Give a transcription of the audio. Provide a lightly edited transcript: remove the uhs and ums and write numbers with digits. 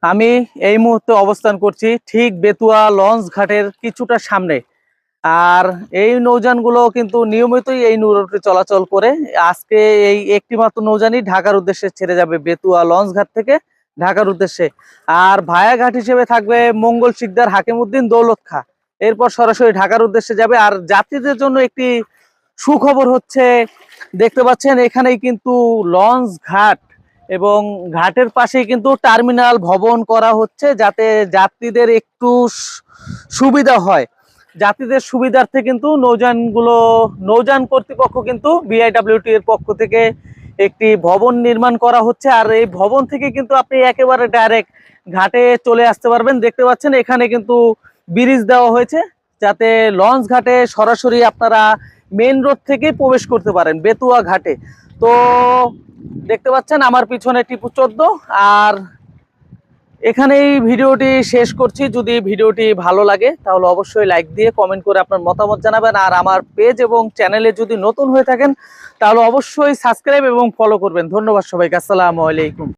আমি এই মুহূর্তে অবস্থান করছি ঠিক বেতুয়া লঞ্চ ঘাটের কিছুটা সামনে। আর এই নৌযানগুলো কিন্তু নিয়মিতই এই নৌরুটে চলাচল করে। আজকে এই একটি মাত্র নৌযানই ঢাকার উদ্দেশ্যে ছেড়ে যাবে বেতুয়া লঞ্চ ঘাট থেকে ঢাকার উদ্দেশ্যে। আর ভায়া ঘাট হিসেবে থাকবে মঙ্গল শিকদার, হাকিমউদ্দিন, দৌলত খাঁ। এরপর সরাসরি ঢাকার উদ্দেশ্যে যাবে। আর যাত্রীদের জন্য একটি সুখবর হচ্ছে, দেখতে পাচ্ছেন এখানেই কিন্তু লঞ্চ ঘাট এবং ঘাটের পাশেই কিন্তু টার্মিনাল ভবন করা হচ্ছে, যাতে যাত্রীদের একটু সুবিধা হয়। যাত্রীদের সুবিধার্থে কিন্তু নৌযান কর্তৃপক্ষ কিন্তু বিআইডব্লিউটি এর পক্ষ থেকে একটি ভবন নির্মাণ করা হচ্ছে। আর এই ভবন থেকে কিন্তু আপনি একেবারে ডাইরেক্ট ঘাটে চলে আসতে পারবেন। দেখতে পাচ্ছেন এখানে কিন্তু ব্রিজ দেওয়া হয়েছে, যাতে লঞ্চ ঘাটে সরাসরি আপনারা মেইন রোড থেকে প্রবেশ করতে পারেন বেতুয়া ঘাটে। তো দেখতে পাচ্ছেন আমার পিছনে টিপু 14। আর এখানেই ভিডিওটি শেষ করছি। যদি ভিডিওটি ভালো লাগে তাহলে অবশ্যই লাইক দিয়ে কমেন্ট করে আপনার মতামত জানাবেন। আর আমার পেজ এবং চ্যানেলে যদি নতুন হয়ে থাকেন তাহলে অবশ্যই সাবস্ক্রাইব এবং ফলো করবেন। ধন্যবাদ সবাইকে। আসসালামু আলাইকুম।